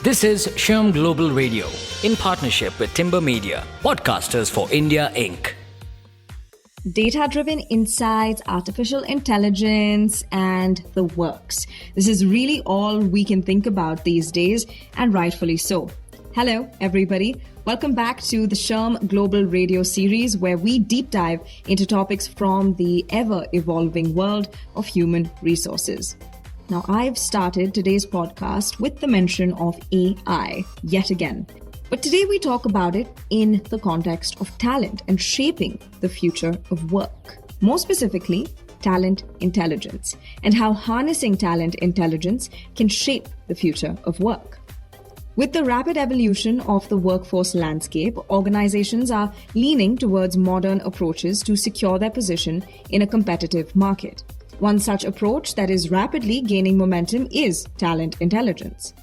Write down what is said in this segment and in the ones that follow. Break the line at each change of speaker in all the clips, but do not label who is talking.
This is Sherm Global Radio in partnership with Timber Media, Podcasters for India Inc.
Data-driven insights, artificial intelligence, and the works. This is really all we can think about these days, and rightfully so. Hello, everybody. Welcome back to the Sherm Global Radio series, where we deep dive into topics from the ever-evolving world of human resources. Now, I've started today's podcast with the mention of AI yet again. But today we talk about it in the context of talent and shaping the future of work. More specifically, talent intelligence and how harnessing talent intelligence can shape the future of work. With the rapid evolution of the workforce landscape, organizations are leaning towards modern approaches to secure their position in a competitive market. One such approach that is rapidly gaining momentum is talent intelligence.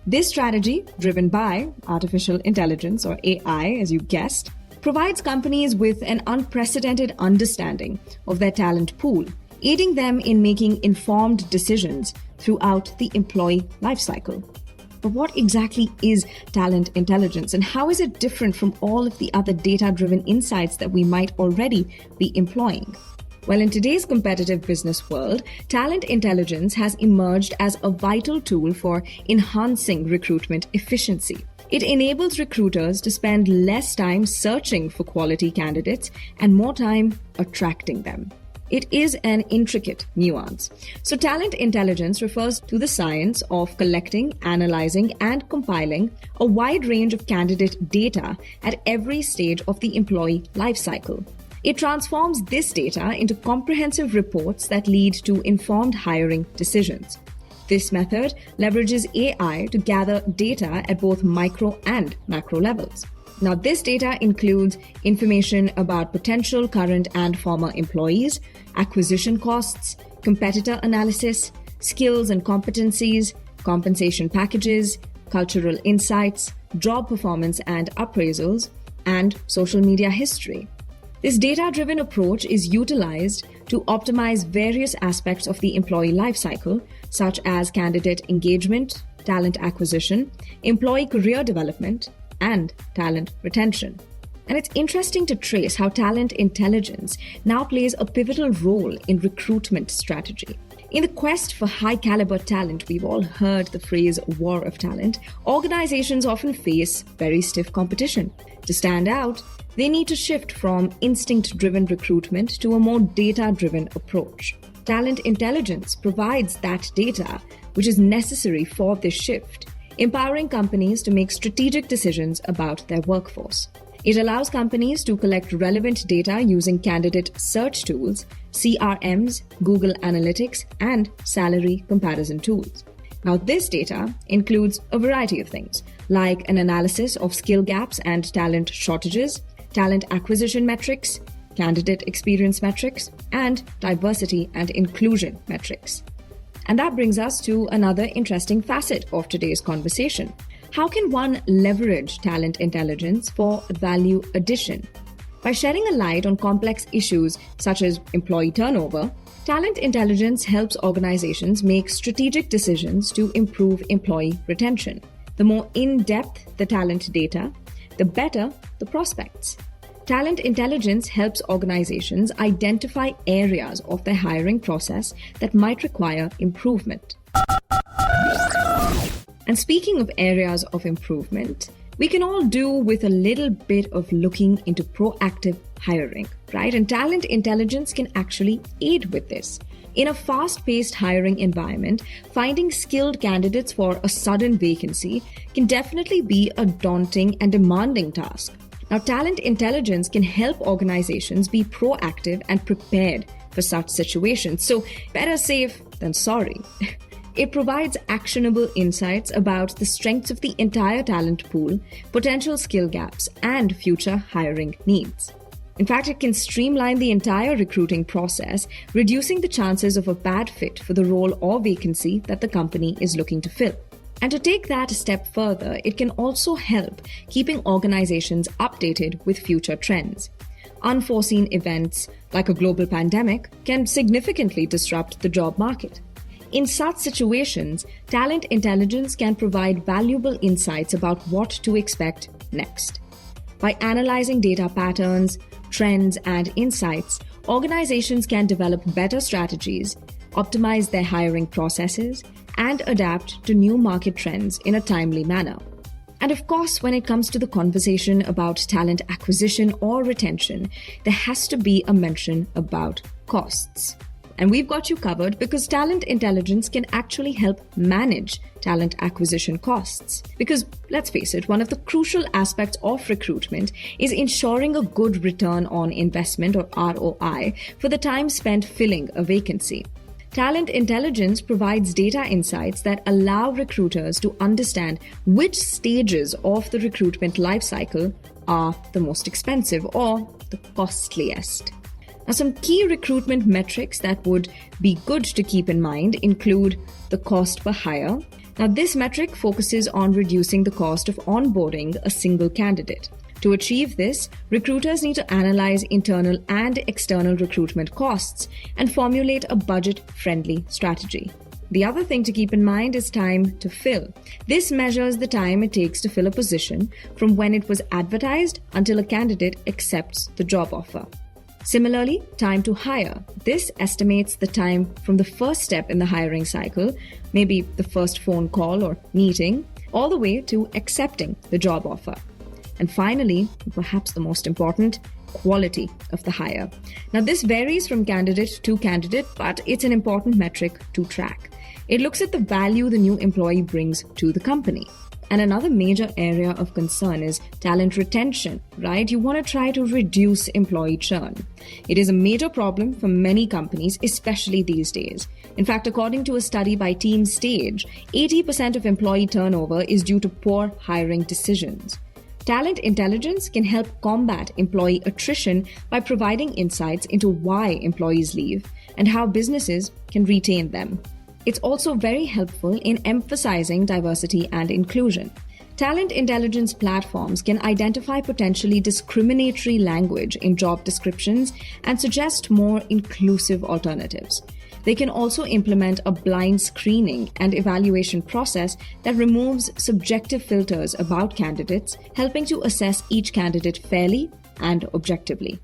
This strategy, driven by artificial intelligence or AI, as you guessed, provides companies with an unprecedented understanding of their talent pool, aiding them in making informed decisions throughout the employee lifecycle. But what exactly is talent intelligence, and how is it different from all of the other data-driven insights that we might already be employing? Well, in today's competitive business world, talent intelligence has emerged as a vital tool for enhancing recruitment efficiency. It enables recruiters to spend less time searching for quality candidates and more time attracting them. It is an intricate nuance. So talent intelligence refers to the science of collecting, analyzing, and compiling a wide range of candidate data at every stage of the employee lifecycle. It transforms this data into comprehensive reports that lead to informed hiring decisions. This method leverages AI to gather data at both micro and macro levels. Now, this data includes information about potential current and former employees, acquisition costs, competitor analysis, skills and competencies, compensation packages, cultural insights, job performance and appraisals, and social media history. This data-driven approach is utilized to optimize various aspects of the employee lifecycle, such as candidate engagement, talent acquisition, employee career development, and talent retention. And it's interesting to trace how talent intelligence now plays a pivotal role in recruitment strategy. In the quest for high-caliber talent, we've all heard the phrase war of talent. Organizations often face very stiff competition. To stand out, they need to shift from instinct-driven recruitment to a more data-driven approach. Talent intelligence provides that data which is necessary for this shift, empowering companies to make strategic decisions about their workforce. It allows companies to collect relevant data using candidate search tools, CRMs, Google Analytics, and salary comparison tools. Now, this data includes a variety of things, like an analysis of skill gaps and talent shortages, talent acquisition metrics, candidate experience metrics, and diversity and inclusion metrics. And that brings us to another interesting facet of today's conversation. How can one leverage talent intelligence for value addition? By shedding a light on complex issues such as employee turnover, talent intelligence helps organizations make strategic decisions to improve employee retention. The more in-depth the talent data, the better the prospects. Talent intelligence helps organizations identify areas of their hiring process that might require improvement. And speaking of areas of improvement, we can all do with a little bit of looking into proactive hiring, right? And talent intelligence can actually aid with this. In a fast-paced hiring environment, finding skilled candidates for a sudden vacancy can definitely be a daunting and demanding task. Now, talent intelligence can help organizations be proactive and prepared for such situations. So, better safe than sorry. It provides actionable insights about the strengths of the entire talent pool, potential skill gaps, and future hiring needs. In fact, it can streamline the entire recruiting process, reducing the chances of a bad fit for the role or vacancy that the company is looking to fill. And to take that a step further, it can also help keeping organizations updated with future trends. Unforeseen events, like a global pandemic, can significantly disrupt the job market. In such situations, talent intelligence can provide valuable insights about what to expect next. By analyzing data patterns, trends, and insights, organizations can develop better strategies, optimize their hiring processes, and adapt to new market trends in a timely manner. And of course, when it comes to the conversation about talent acquisition or retention, there has to be a mention about costs. And we've got you covered because talent intelligence can actually help manage talent acquisition costs. Because let's face it, one of the crucial aspects of recruitment is ensuring a good return on investment or ROI for the time spent filling a vacancy. Talent intelligence provides data insights that allow recruiters to understand which stages of the recruitment lifecycle are the most expensive or the costliest. Now, some key recruitment metrics that would be good to keep in mind include the cost per hire. Now, this metric focuses on reducing the cost of onboarding a single candidate. To achieve this, recruiters need to analyze internal and external recruitment costs and formulate a budget-friendly strategy. The other thing to keep in mind is time to fill. This measures the time it takes to fill a position from when it was advertised until a candidate accepts the job offer. Similarly, time to hire. This estimates the time from the first step in the hiring cycle, maybe the first phone call or meeting, all the way to accepting the job offer. And finally, perhaps the most important, quality of the hire. Now, this varies from candidate to candidate, but it's an important metric to track. It looks at the value the new employee brings to the company. And another major area of concern is talent retention, right? You want to try to reduce employee churn. It is a major problem for many companies, especially these days. In fact, according to a study by Team Stage, 80% of employee turnover is due to poor hiring decisions. Talent intelligence can help combat employee attrition by providing insights into why employees leave and how businesses can retain them. It's also very helpful in emphasizing diversity and inclusion. Talent intelligence platforms can identify potentially discriminatory language in job descriptions and suggest more inclusive alternatives. They can also implement a blind screening and evaluation process that removes subjective filters about candidates, helping to assess each candidate fairly and objectively.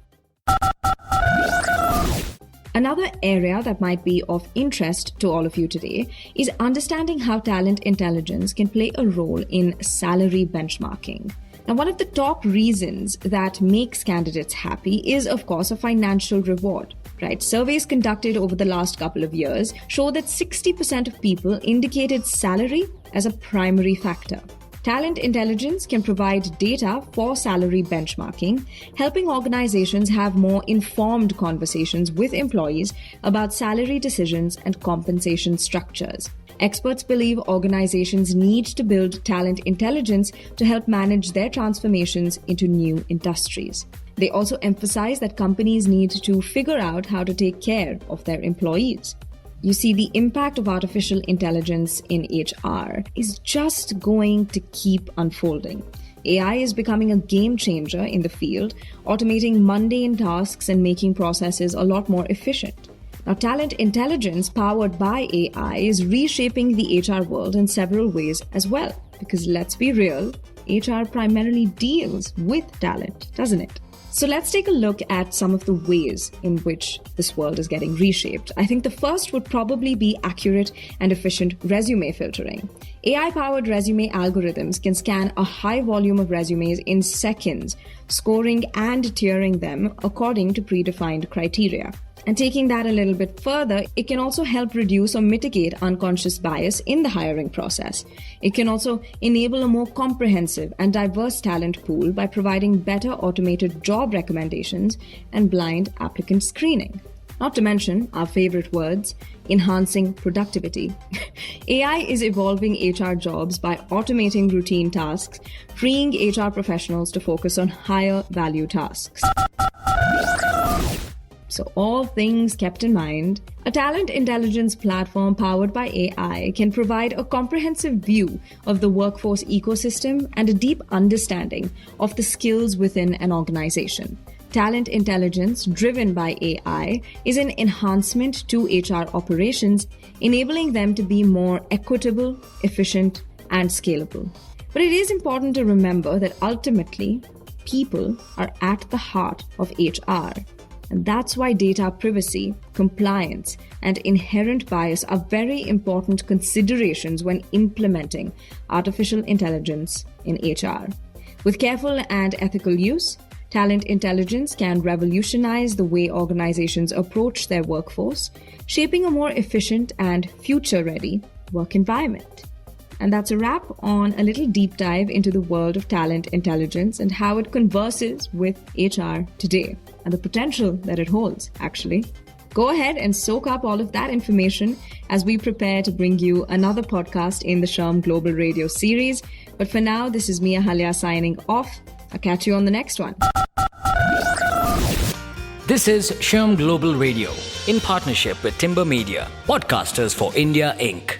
Another area that might be of interest to all of you today is understanding how talent intelligence can play a role in salary benchmarking. Now, one of the top reasons that makes candidates happy is, of course, a financial reward, right? Surveys conducted over the last couple of years show that 60% of people indicated salary as a primary factor. Talent intelligence can provide data for salary benchmarking, helping organizations have more informed conversations with employees about salary decisions and compensation structures. Experts believe organizations need to build talent intelligence to help manage their transformations into new industries. They also emphasize that companies need to figure out how to take care of their employees. You see, the impact of artificial intelligence in HR is just going to keep unfolding. AI is becoming a game changer in the field, automating mundane tasks and making processes a lot more efficient. Now, talent intelligence powered by AI is reshaping the HR world in several ways as well. Because let's be real, HR primarily deals with talent, doesn't it? So let's take a look at some of the ways in which this world is getting reshaped. I think the first would probably be accurate and efficient resume filtering. AI-powered resume algorithms can scan a high volume of resumes in seconds, scoring and tiering them according to predefined criteria. And taking that a little bit further, it can also help reduce or mitigate unconscious bias in the hiring process. It can also enable a more comprehensive and diverse talent pool by providing better automated job recommendations and blind applicant screening. Not to mention our favorite words, enhancing productivity. AI is evolving HR jobs by automating routine tasks, freeing HR professionals to focus on higher value tasks. So all things kept in mind, a talent intelligence platform powered by AI can provide a comprehensive view of the workforce ecosystem and a deep understanding of the skills within an organization. talent intelligence driven by AI is an enhancement to HR operations, enabling them to be more equitable, efficient, and scalable. But it is important to remember that ultimately, people are at the heart of HR. And that's why data privacy, compliance, and inherent bias are very important considerations when implementing artificial intelligence in HR. With careful and ethical use, talent intelligence can revolutionize the way organizations approach their workforce, shaping a more efficient and future-ready work environment. And that's a wrap on a little deep dive into the world of talent intelligence and how it converses with HR today and the potential that it holds, actually. Go ahead and soak up all of that information as we prepare to bring you another podcast in the Sharm Global Radio series. But for now, this is Mia Halia signing off. I'll catch you on the next one.
This is Sharm Global Radio in partnership with Timber Media, Podcasters for India, Inc.